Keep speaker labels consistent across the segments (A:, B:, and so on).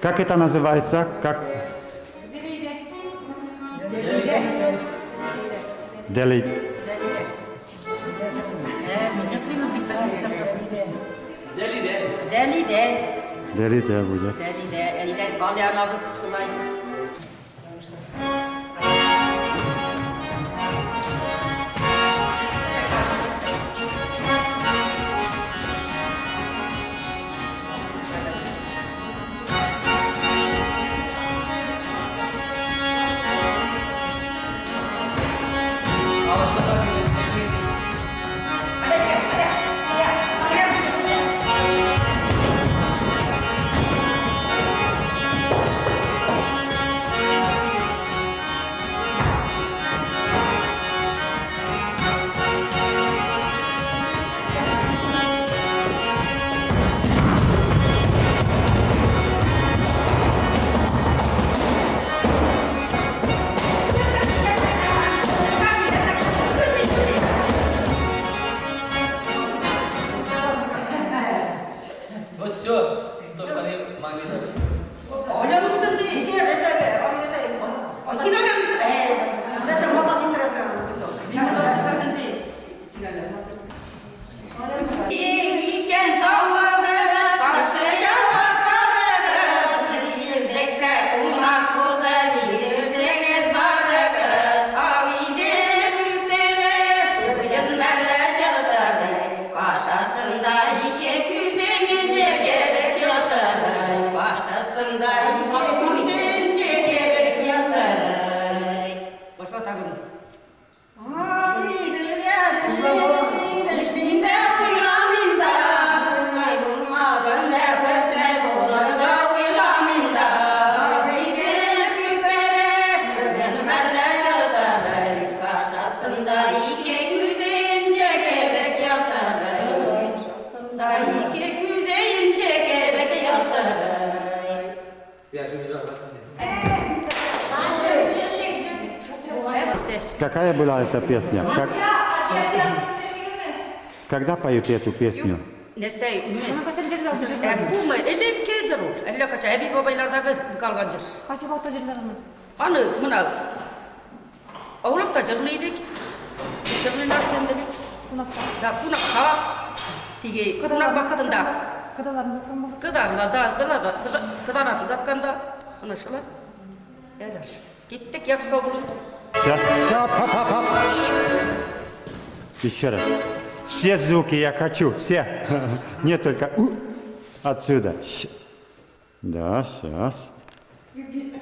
A: Как это называется? Как? Делить. Zelide будет. Какая была эта песня? Когда поют эту песню? Еще раз. Все звуки я хочу, все. Не только отсюда. Да, сейчас.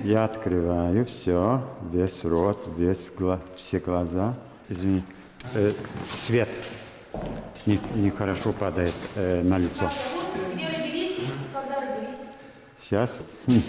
A: Я открываю все, весь рот, все глаза. Извини, свет нехорошо падает на лицо.
B: Где родились? Когда родились?
A: Сейчас.
C: Hmm.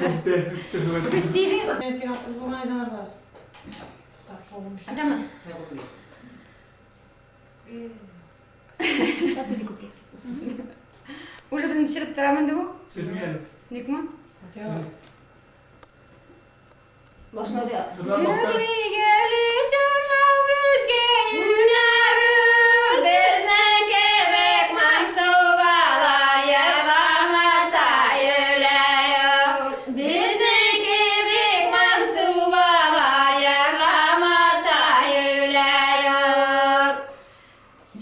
C: İşte sırrı.
B: Пустили?
D: Evet, haksız bulaylar var.
B: Adamı. Последний куплет. Уже біздің түсіріп тұрамын деп ол?
C: Çirmeyelim.
B: Ник ма?
D: Başladı.
C: Tırlar bakar.
B: Geli canlar bizge yünərür, bizden kebek mansubalar yalamasa yüleyor. Bizden kebek mansubalar yalamasa yüleyor.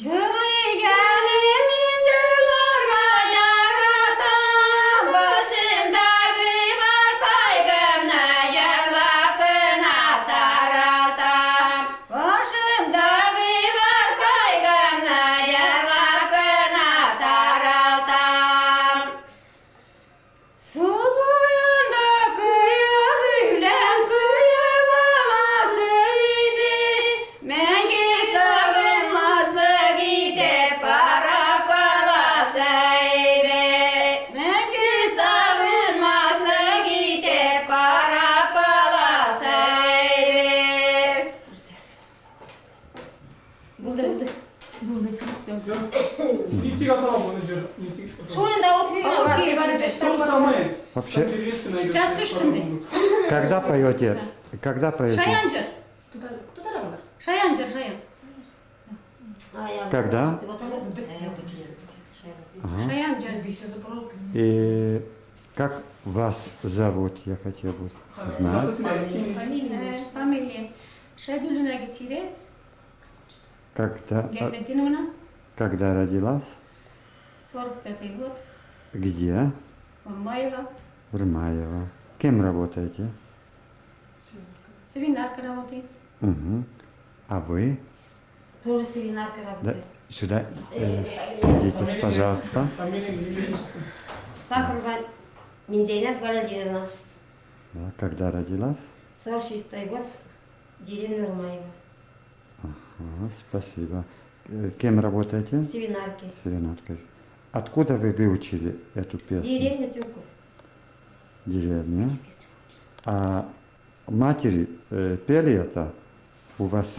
B: Cürli gelim incirlarga jaratan, başımdaki var kaygımla yarlap kına taratan. Başımdaki var kaygımla yarlap kına taratan. Su boyunda kıyı gülen kıyı balasıydı. Menki sağınması gidip karap kalasıydı. Menki sağınması gidip karap kalasıydı.
D: Buldu.
C: Все. Идти готово было жир.
D: Şuraya da okuyor.
C: То же самое.
A: Вообще,
C: Там перевесено играть.
B: Сейчас тушканды.
A: когда поете? Когда поете?
B: Шаянчыр.
D: Кто тарafı?
B: Шаянчыр, шаян.
A: Когда?
B: Шаянчыр.
A: И как вас зовут? Я хотел бы знать.
B: Фамилия. Шайдулина Гесире. Гельмединовна.
A: Когда родилась?
B: 45-й год.
A: Где?
B: Мамаева.
A: В Рмаево. Кем работаете?
B: Свинарка работает.
A: Угу. А вы?
D: Тоже свинарка
A: Да,
D: работает.
A: сюда садитесь, пожалуйста.
C: Фамилия не видишь.
D: Сахарова Минзейнат Валентиновна.
A: Да, когда родилась?
D: 46-й год. Деревня Румаева.
A: Ага, спасибо. Кем работаете?
D: Свинарки.
A: Серенаткой. Откуда вы выучили эту песню?
D: Деревня Тюков.
A: Деревня. А матери пели это? У вас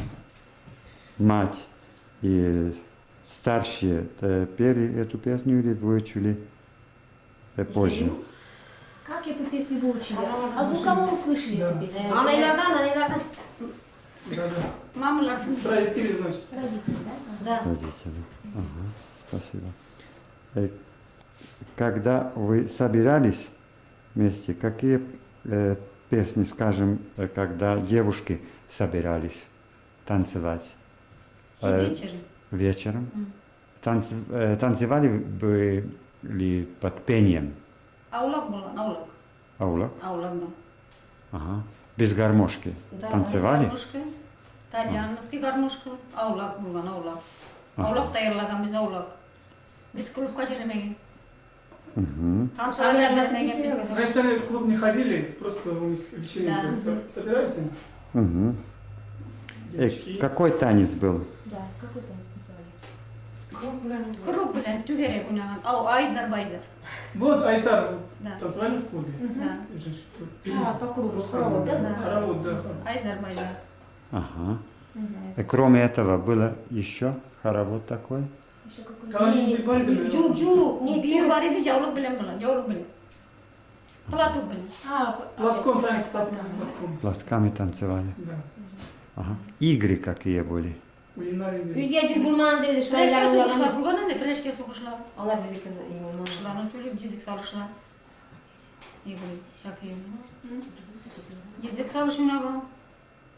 A: мать и старшие пели эту песню или выучили позже?
E: Как эту песню вы учили? А у кого услышали эту песню?
D: Анайlardan.
C: Да-да.
B: Мамалар.
C: С родителей, значит.
E: Родители, да?
D: Да.
A: Родители. Ага, спасибо. Когда вы собирались вместе, какие песни, скажем, когда девушки собирались танцевать
B: Вечером.
A: вечером? Танцевали бы ли под пением?
B: Аулак была, аулак.
A: Аулак?
B: Аулак, да.
A: Ага. Без гармошки?
D: Да,
A: Танцевали?
B: Гармошка. Тальянский гармошка. Аулак была, аулак. Аулак тайырлаган без аулак. Без клубка жүрмеген.
A: Угу.
B: Танцевали жүрмеген.
C: Раньше они в клуб не ходили, просто у них вечеринки.
B: Да.
C: Собирались они,
A: Угу.
C: девочки.
A: Какой танец был?
E: Да, какой танец танцевали?
B: Круг белән түгәрәк уйнаган. Ау, айзар байзар.
C: Вот Айзар
B: Да.
C: танцевали в клубе.
B: Да.
E: А, по кругу, хоровод, да?
B: Да.
C: Хоровод, да.
B: Айзар байзар.
A: Ага. Кроме этого, было еще хоровод такой?
E: Еще какой?
C: Там они не бали,
D: Чук-чук.
B: Бию бар иде, жаулык белән була, жаулык белән. Платук белән.
E: А,
C: платком танец, платком.
A: Платками танцевали.
C: Да.
A: Ага. Игры какие были?
C: Oyunlar iyiydi.
D: Yüzgeci bulman dedi.
B: Пирешкә
D: Şuraya
B: сугышлар булган инде, пирешкә сугышлар.
D: Onlar bizi kızı iyi bulmaz.
B: Кышларны сөйләп, җизек салышлар. Игры, як ем. Җизек салыш уйнаган.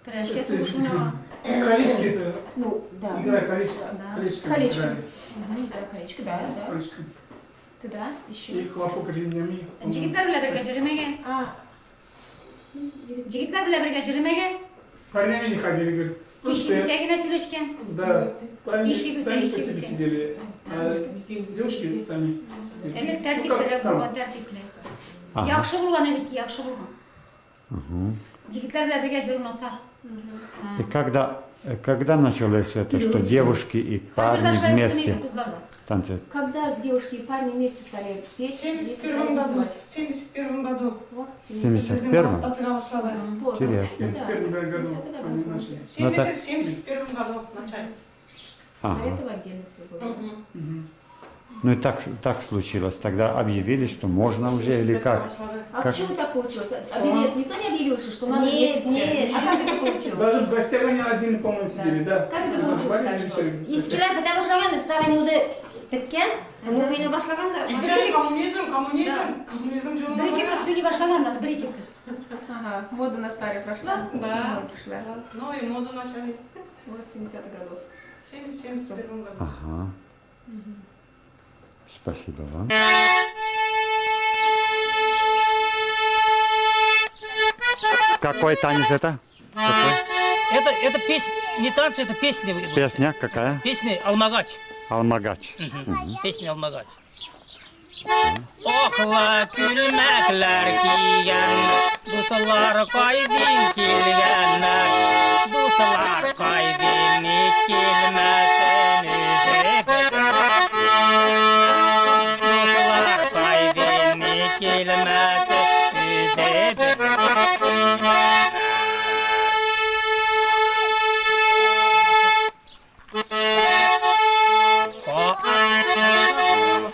B: Пирешкә сугыш уйнаган.
C: Колечки это,
E: ну, да.
C: игра колечко.
B: Да.
C: Колечко.
E: Колечко.
C: играли.
E: Угу, да, колечко, да, да.
C: Колечко.
E: Ты да? Еще.
C: И хлопок ремнями.
B: Җегетләр белән бергә йөрмәгән.
E: А,
B: Җегетләр белән бергә йөрмәгән.
C: С парнями не ходили, говорит. Просто,
B: Тишегендә генә сөйләшкән.
C: да, парни
B: Ищи,
C: сами по
B: ищи,
C: себе
B: ищи.
C: сидели, а девушки сами сидели.
B: Элек
C: Ну,
B: тәртиплерәк
C: как там.
B: булган, тәртипле.
A: Ага.
B: Яхшы булган элек, яхшы булган.
A: Угу.
B: Җегетләр белән бергә йөрү начар.
A: И когда началось это, что девушки и парни вместе танцуют?
E: Когда девушки и парни вместе стали
C: В
E: петь,
C: 71 году. В 71 году.
A: В 71-м?
E: Поздно.
A: Интересно.
C: В 71 году они начали.
A: Ну, так-
C: В 71 году начали.
E: До
A: Ага.
E: этого отдельно все было.
A: Ну и так случилось. Тогда объявили, что можно уже или как?
E: А
A: Как?
E: почему так получилось? Никто не объявил, что надо
D: Нет,
E: вместе
D: нет.
E: теперь? А как это получилось?
C: Даже в гостях они один комнате сидели, да.
E: Как это получилось так, что?
D: Eskilerde bite başlagan старый мода bitken. Bunu beni başlagan da.
C: Коммунизм жолында.
B: Брекеті сөйлей башлаған, надо брекеті.
E: Ага, мода на старое прошла?
C: Да.
E: Прошла.
C: Ну и моду начали.
E: Вот с 70-х годов.
C: В 71 году.
A: Ага. Спасибо вам. Какой танец это? Какой?
F: Это песня, не танцы, это песня.
A: Песня какая?
F: Песня Алмагач.
A: Алмагач.
F: Песня Алмагач. Okla külmekler giyen, duslar kaydin kilgenler, duslar kaydin kilmesen duslar kaydin kilmesen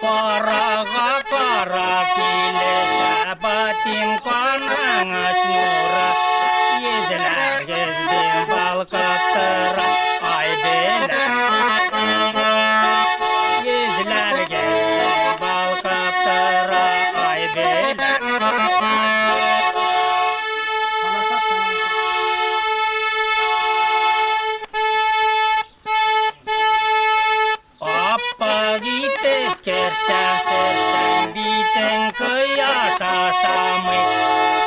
F: Faraga kara kile sabatin kanangas mura Yezeler gezdin bal kaptıra ay beler Yezeler gezdin bal kaptıra ay beler Appa gites kersen biten kıyata samı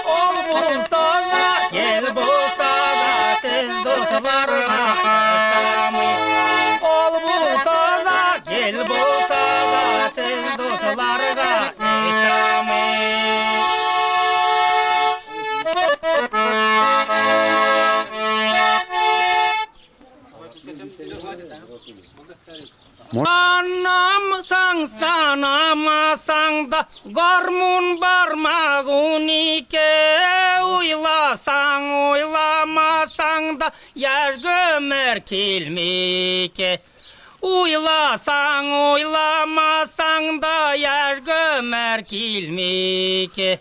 F: Ol bulsana gel bulsana siz dostlarına samı Ol bulsana gel bulsana siz dostlarına samı Anamsan anamasan da garmun barmağın ike Uylasan uylamasan da yer gömer kilmike Uylasan uylamasan da yer gömer kilmike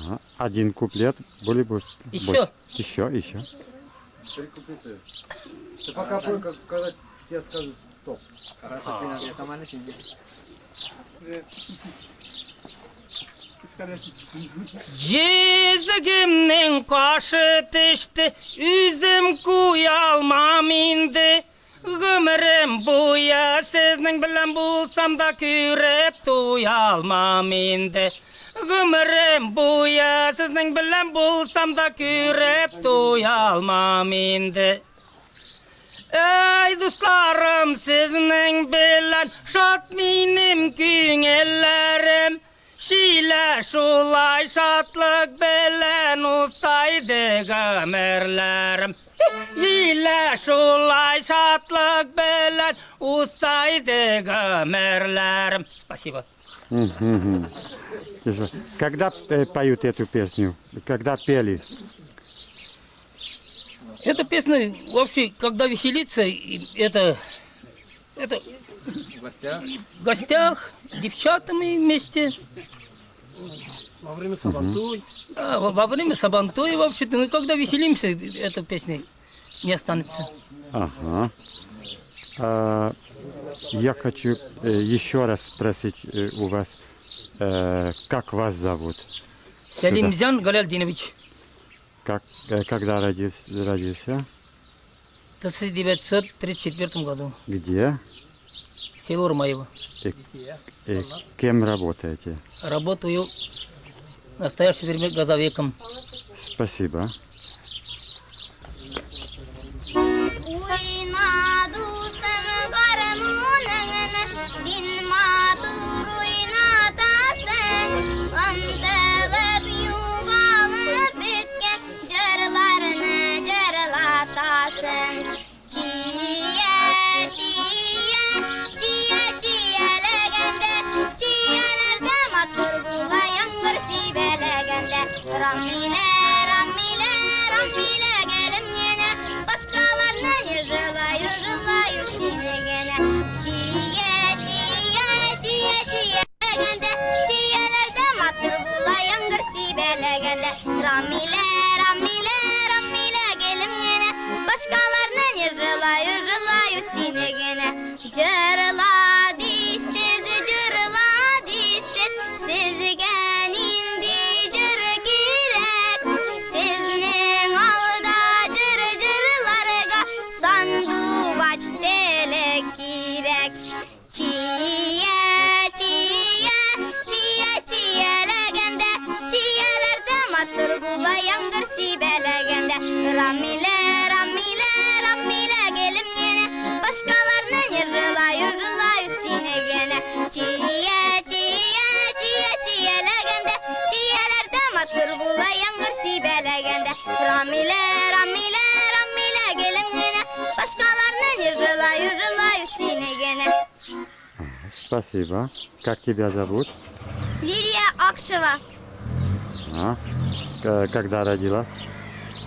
A: Ага. Один куплет. Более будет.
F: Еще.
A: Еще.
G: Три куплета. Ты пока пой, когда тебе скажут стоп.
F: Cizgimnin kaşı tişti, üzüm kuyalmam indi. Gümrüm buya sizning bilan bulsam da kürep tuyalmam indi. Gümrüm buya sizning bilan bulsam da kürep tuyalmam indi. Ey dostlarım sizning bilan şat minim küngillerim. Şile şulay şatlık bilen ustaydı gömerlerim. Şile şulay şatlık bilen ustaydı gömerlerim. Спасибо.
A: Когда поют эту песню? Когда пели?
F: Эта песня вообще, когда веселиться, это в гостях, с девчатами вместе.
C: Во время сабантуй.
F: Да, во время сабантуй вообще-то, ну когда веселимся, эта песня не останется.
A: Ага. Я хочу еще раз спросить у вас, как вас зовут?
F: Салимзян Галялдинович,
A: Когда родился?
F: в 1934 году,
A: Где?
F: село Урмаево.
A: И кем работаете?
F: Работаю в настоящее время газовиком.
A: Спасибо.
H: Uynadustam garmunangni sin matur uynatasın Amdelep yuvalып Jırla dişsiz, jırla dişsiz, sizge indi jır kirek. Sizning alda jırlarga sandugaç delek kirek. Çiyelegende, çiyelerde matır bula yangır sibelegende. Ramile gelim gene, başkalarının yırla sine gene. Çiyelegende, çiyelerde matır bula yangır sibelegende. Ramile gelim gene, başkalarının yırla sine gene.
A: Спасибо. Как тебя зовут?
H: Лилия Акшева,
A: А, когда родилась?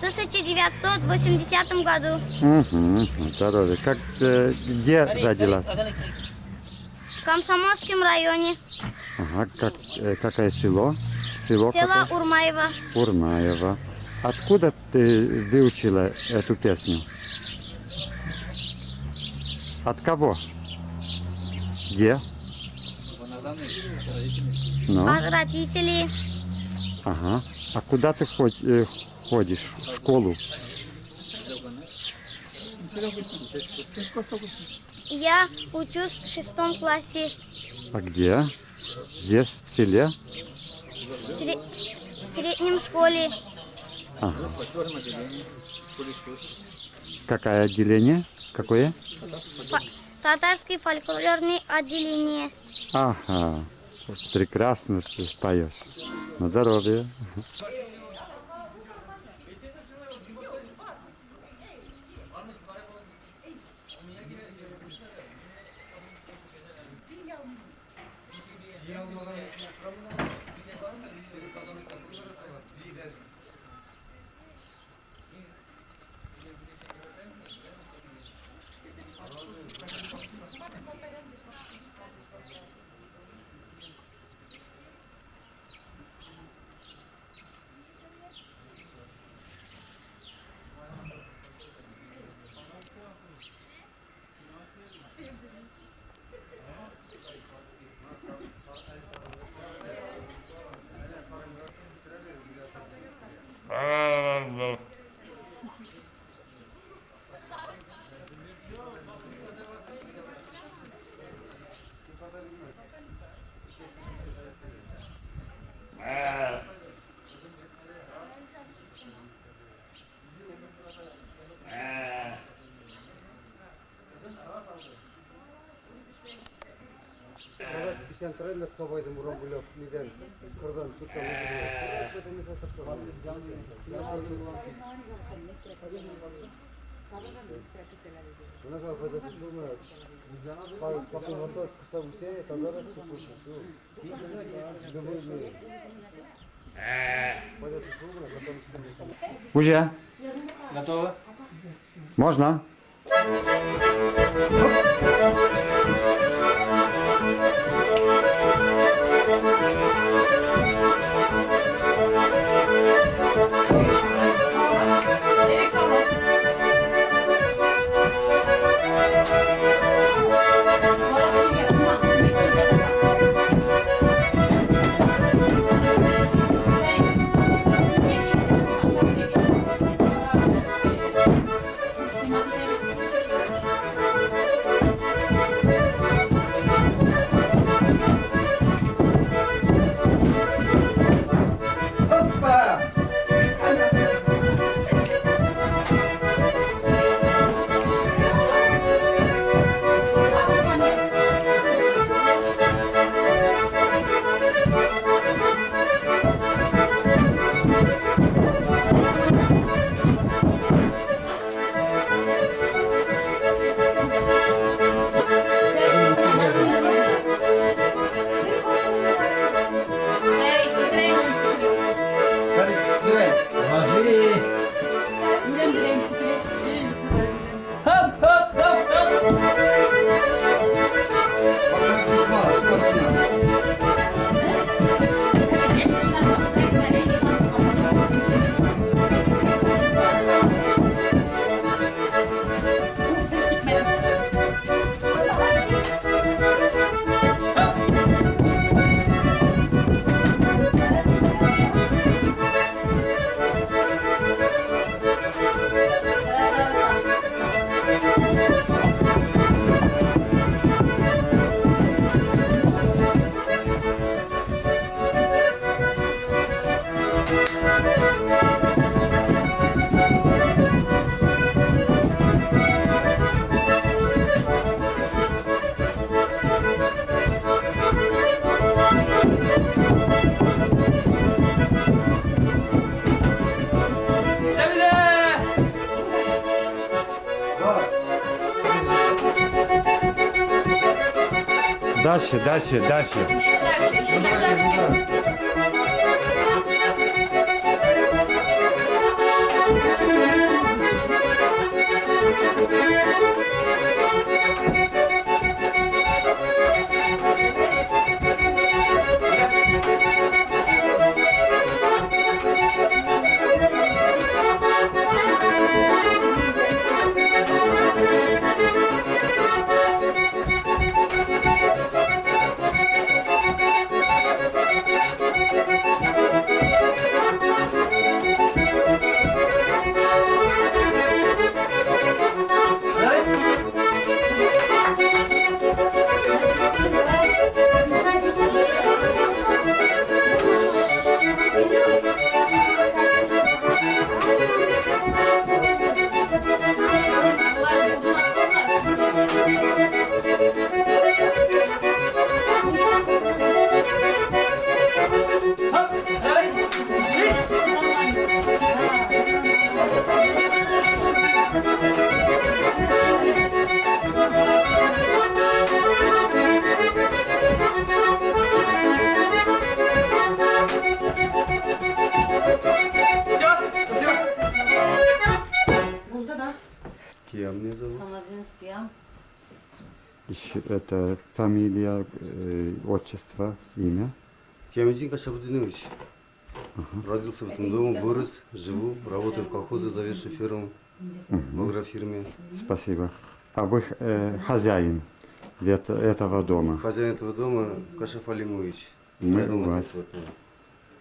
H: в 1980 году.
A: Угу, здоровье. Где родилась?
H: В Комсомольском районе,
A: Ага, какое село? Село
H: село
A: какое?
H: Урмаево.
A: Урнаева. Откуда ты выучила эту песню? От кого? Где? Ну,
H: От родителей.
A: ага. А куда ты ходишь? В школу?
H: Я учусь в 6 классе.
A: А где? Здесь, в селе?
H: В среднем школе.
A: Ага. Какое отделение? Какое?
H: Татарский фольклорный отделение.
A: Ага. Прекрасно ты поешь. На здоровье.
G: Sen trende sobaydım buram blok miden kırdan tuttan. Buna kadar faydası şu mu? Bakın orta kısa bir şey tazara çıkıyor.
A: Уже?
C: Готово?
A: Можно? Дальше, дальше, дальше.
G: Кия меня зовут.
A: Еще это фамилия, отчество, имя.
G: Тиамидин Кашабудинович. Родился в этом доме, вырос, живу, работаю в колхозе, заведующий фирму, в агрофирме.
A: Спасибо. А вы хозяин этого дома?
G: Хозяин этого дома Кашаф Алимович.
A: Мы
G: Рядом
A: у вас
G: отец вот тоже.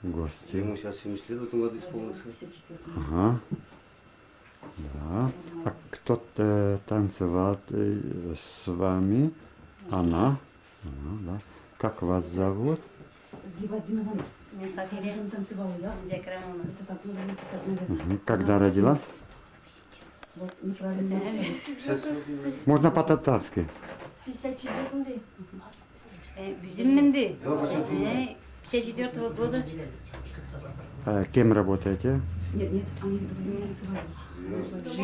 A: гости.
G: Ему сейчас 70 лет в этом году исполнится.
A: Ага. Да. А кто-то танцевал с вами? Она? Да. Как вас зовут?
D: Мен Сафирия. Декрамона.
A: Когда родилась? Можно по-татарски.
B: 54-й.
D: Bizimindi. 54-го года.
A: Кем работаете?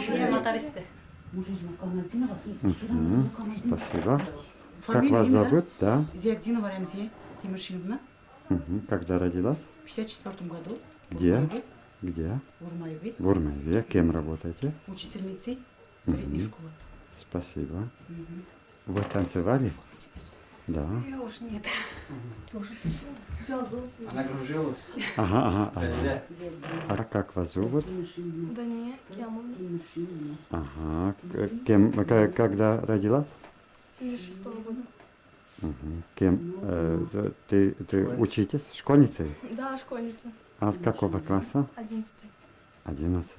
D: Я мотористка.
A: Спасибо. Как
I: Фамилия,
A: вас
I: имя,
A: зовут? Да.
I: Зияддинова Рамзия Тимошиновна.
A: Когда родилась?
I: В 54 году.
A: Где?
I: Урмаеве.
A: Где?
I: В Урмаеве.
A: В Урмаеве. Кем работаете?
I: Учительницей средней школы.
A: Спасибо. Вы танцевали? Да.
B: Я уж нет.
C: Она кружилась.
A: Ага.
C: Да.
A: А как вас зовут?
E: Да не, Кямон.
A: Ага. Когда родилась?
E: 76-го года.
A: Кем? Ты учитесь? Школьницей?
E: Да, школьница.
A: А с какого класса?
E: 11-й.
A: 11.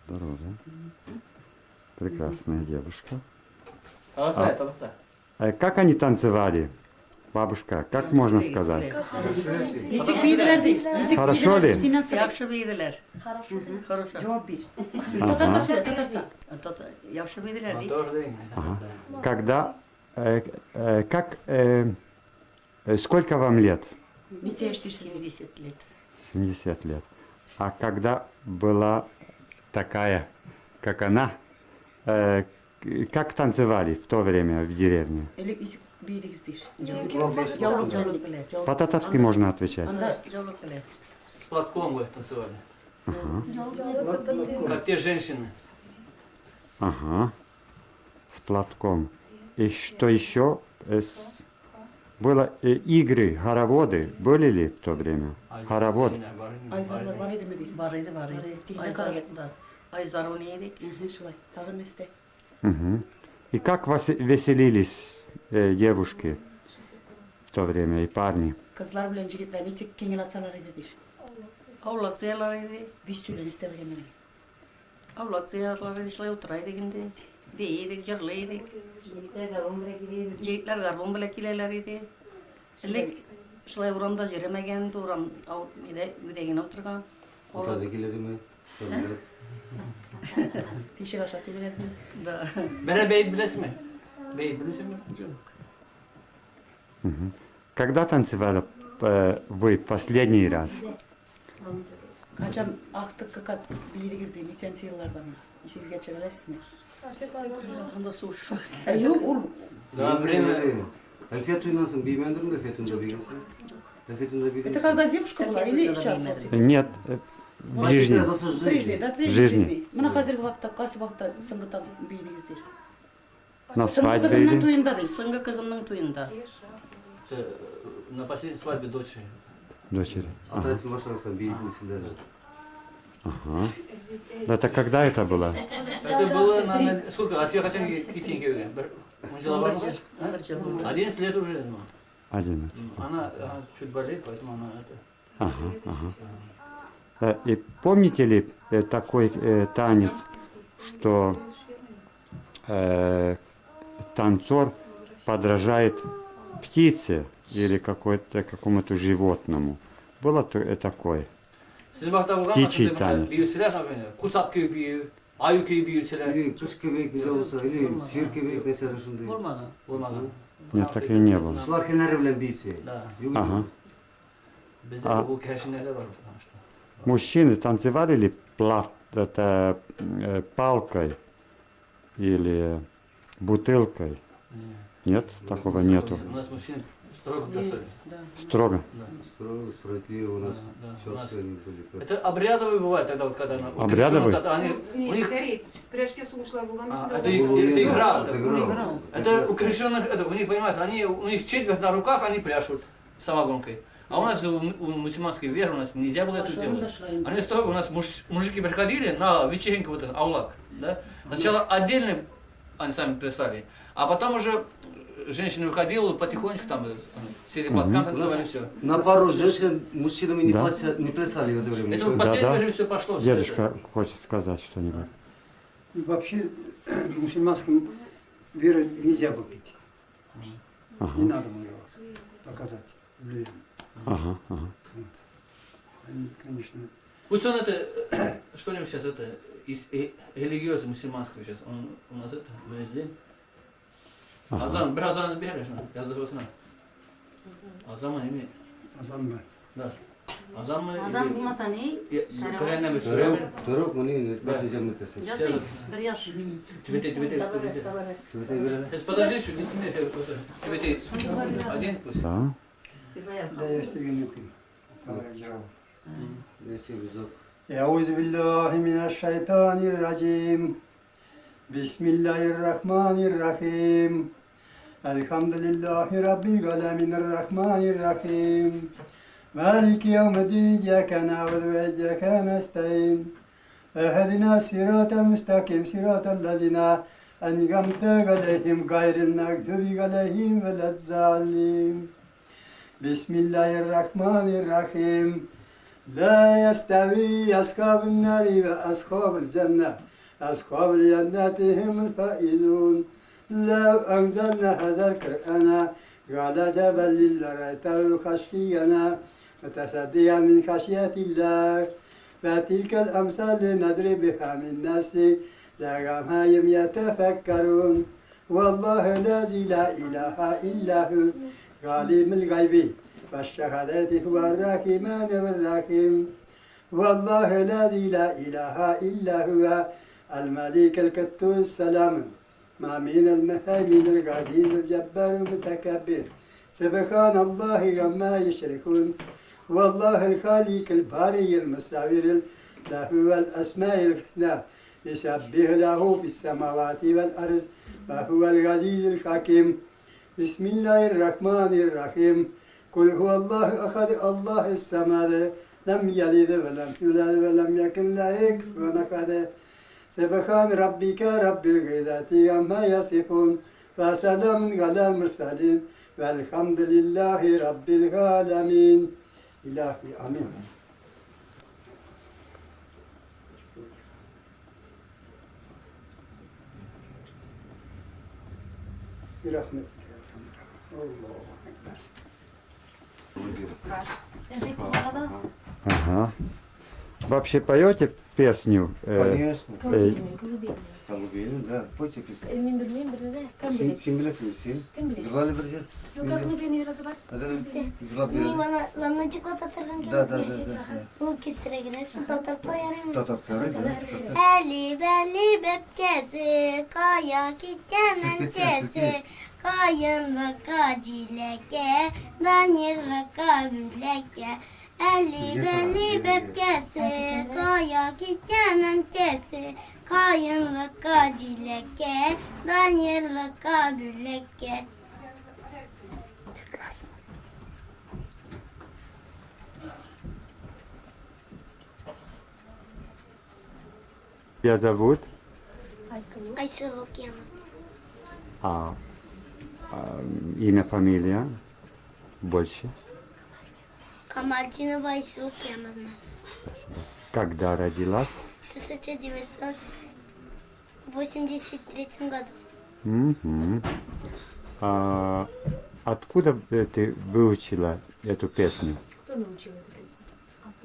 A: Здорово. Прекрасная девушка.
C: Толоца.
A: Как они танцевали? Бабушка, как можно сказать? Хорошо ли?
J: Yaxşı bildiler. Хорошо.
D: Cevap bir.
A: Ага.
J: Yaxşı bildiler.
A: Когда, сколько вам лет?
J: 70 лет.
A: 70 лет. А когда была такая, как она, как танцевали в то время в деревне? По-татарски можно отвечать.
C: С платком вы танцевали. Как те женщины.
A: Ага. С платком. И что еще? Было игры, хороводы были ли в то время? Хоровод.
J: Ayzar Ayzar oynayırdık.
A: И как вас веселились девушки в то время и парни?
I: Kızlar bilen jigitler niçik kengel atsalar edilir.
J: Avlak zeyarlarıydı.
I: Biz sülen istemeyenler.
J: Avlak zeyarlarıydı. İşte oturaydık şimdi. Beyiydik, cırlıydık. Ceyitler garbon bile kileleriydi. Elek şulay uğramda jüremegen de uğram yüreğine oturgan.
G: Oradakileri mi? Söyle.
I: Tişek aşağı söyledim.
C: Bere beyit bilesi mi? Beyit bilesi mi?
A: Когда танцевали вы последний раз?
I: Kaçam aktık kakat bilirigizdi. Lisansi yıllardan. İşiniz geçerler siz mi?
J: Onda suç.
I: Yok oğlum.
C: Да, время.
G: Elfiyatıyla nasıl bilmeyendir mi elfiyatında bilgisi? Elfiyatında
I: Это
G: bilgisi.
I: когда девушка была или сейчас вот?
A: Нет, в жизни.
I: Прежде, да, прежде
A: Жизни.
I: жизни. Мына қазіргі уақытта қайсы уақытта сыңғыта бейдіңіздер?
A: На
I: Сыңғы
A: свадьбе
I: қызымның
A: или?
I: тойында дейді.
J: Сынга кызымның туйында.
C: На последней свадьбе дочери.
A: Дочери. Ага.
G: Atayısın başlarsan bir misillerle.
A: Ага. Это когда это было?
C: Это было, наверное, сколько? А все хотели какие были? Мы дела
J: Bir
C: важны?
J: jil, bir jil.
C: 11 лет уже, ну.
A: 11.
C: Она чуть болеет, поэтому она это...
A: Ага, ага. И помните ли такой танец, что танцор подражает птице или какому-то животному? Было такое?
C: Sizin bakta buradan
A: Птичий танец.
C: büyütüler tabii. Kutsat köyü büyüğü, Ayı köyü büyütüler.
G: Или kış köpek bir de olsa, или sir köpek mesela şimdi.
J: Olmadı.
C: Olmadı.
A: Нет, так и не было.
G: Sular kenarı bile büyütse.
C: Da.
G: Yok
A: Ага.
C: Bizde
A: А.
C: bu keşinlerle var. Işte.
A: Мужчины танцевали ли палкой или бутылкой? Нет, такого нету.
C: У нас мужчины строго плясали.
A: Строго.
G: Строго, справедливо у нас
C: Да, да, у нас-
G: четко они были.
C: Это обрядовые бывают тогда, вот когда она...
A: Обрядовые?
C: Вот это у них...
B: Прежде сушла была.
C: Это игра.
G: Это игра.
C: Это у крещенных, у них, понимаете, у них четверть на руках, они пляшут самогонкой. А у нас, у мусульманской веры, у нас нельзя было это делать. Они строго, у нас мужики приходили на вечеринку, вот этот аулак, да? Сначала отдельно они сами плясали, а потом уже женщина выходила потихонечку, там, сидели платкам,
G: У
C: танцевали,
G: нас
C: все.
G: на пару женщин мужчинами не,
A: Да.
G: не плясали в это время.
C: Это
G: Ничего.
C: в последнее
A: Да-да.
C: время все пошло. всё
A: Дедушка
C: это.
A: хочет сказать что-нибудь.
K: Вообще в мусульманском вере нельзя было пить. Не
A: Ага,
K: надо было его показать людям.
A: ага, ага.
K: Они, конечно,
C: Пусть он это, что-нибудь сейчас это, из религиозного мусульманского сейчас, он у нас это, весь день.
A: Ага.
C: Azan, biraz azan bir yazdık olsun. Azan mı emin?
K: азан бар.
C: Da. Azan mı?
D: Азан болмаса не?
C: Kırayna mı?
G: Török mü ne? Nasıl cemletesi?
D: Bir yaş.
C: Тюбетей.
G: Tüvete göre.
C: Сейчас подожди, чуть не снимай, я просто. Тюбетей. Один пусть.
A: Да.
K: Да, я стегну ким. Товарищ Рау.
G: Neyse güzel.
K: أعوذ بالله من الشيطان الرجيم بسم الله الرحمن الرحيم الحمد لله رب العالمين الرحمن الرحيم مالك يوم الدين إياك نعبد وإياك نستعين اهدنا الصراط المستقيم صراط الذين أنعمت عليهم غير المغضوب عليهم ولا الضالين بسم الله الرحمن الرحيم لا يستوي أصحاب النار وأصحاب الجنة أصحاب الجنة هم الفائزون لو أنزلنا هذا القرآن على جبل لرأيته خشيا متصديا من خشية الله فتلك الأمثال نضربها من الناس لعلهم يتفكرون والله الذي لا إله إلا هو عالم الغيب والشهادة هو الرحمن الرحيم والله الذي لا إله إلا هو الملك القدوس السلام مؤمن المهيمن العزيز الجبار المتكبر سبحان الله عما يشركون والله الخالق الباري المصور له الأسماء الحسنى يسبح له في السماوات والأرض وهو العزيز الحكيم بسم الله الرحمن الرحيم قل هو الله أحد الله الصمد لم يلد ولم يولد ولم يكن له كفوا أحد سبحان ربك رب العزة عما يصفون وسلام على المرسلين والحمد لله رب العالمين إلهي آمين برحمتك يا أرحم الراحمين الله أكبر
A: Ага. Вообще поете песню.
G: Конечно.
A: э,
G: Колыбельную, да. Пойте песню.
E: Мен білмеймін бірінде. Кім біледі?
G: Сен білесің, сен?
E: Кім біледі?
G: Жырлали бірде?
E: Ну, как не разобрать?
G: Жырлап береді.
H: Ламночек вот оторван.
G: Да, да, да, да.
H: Bu kesire girer. Şu tatar yarım.
G: Татар söyledi.
H: Eli belli bepkesi, kaya kikenin kesi, kayınlıka cileke, danırlıka büleke. Eli belli bepkesi, kaya kikenin kesi, kayınlıka cileke, danırlıka büleke.
A: Тебя зовут?
H: Ayşe Lukyanov.
A: А, имя, фамилия? Больше?
H: Камальдинова Ayşe Lukyanovna.
A: Когда родилась?
H: В 1983 году.
A: Мгм. Откуда ты выучила эту песню?
E: Кто научил эту песню?
H: От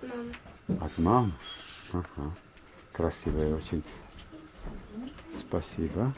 H: мамы.
A: От мамы? Ага. Красивая очень. Спасибо.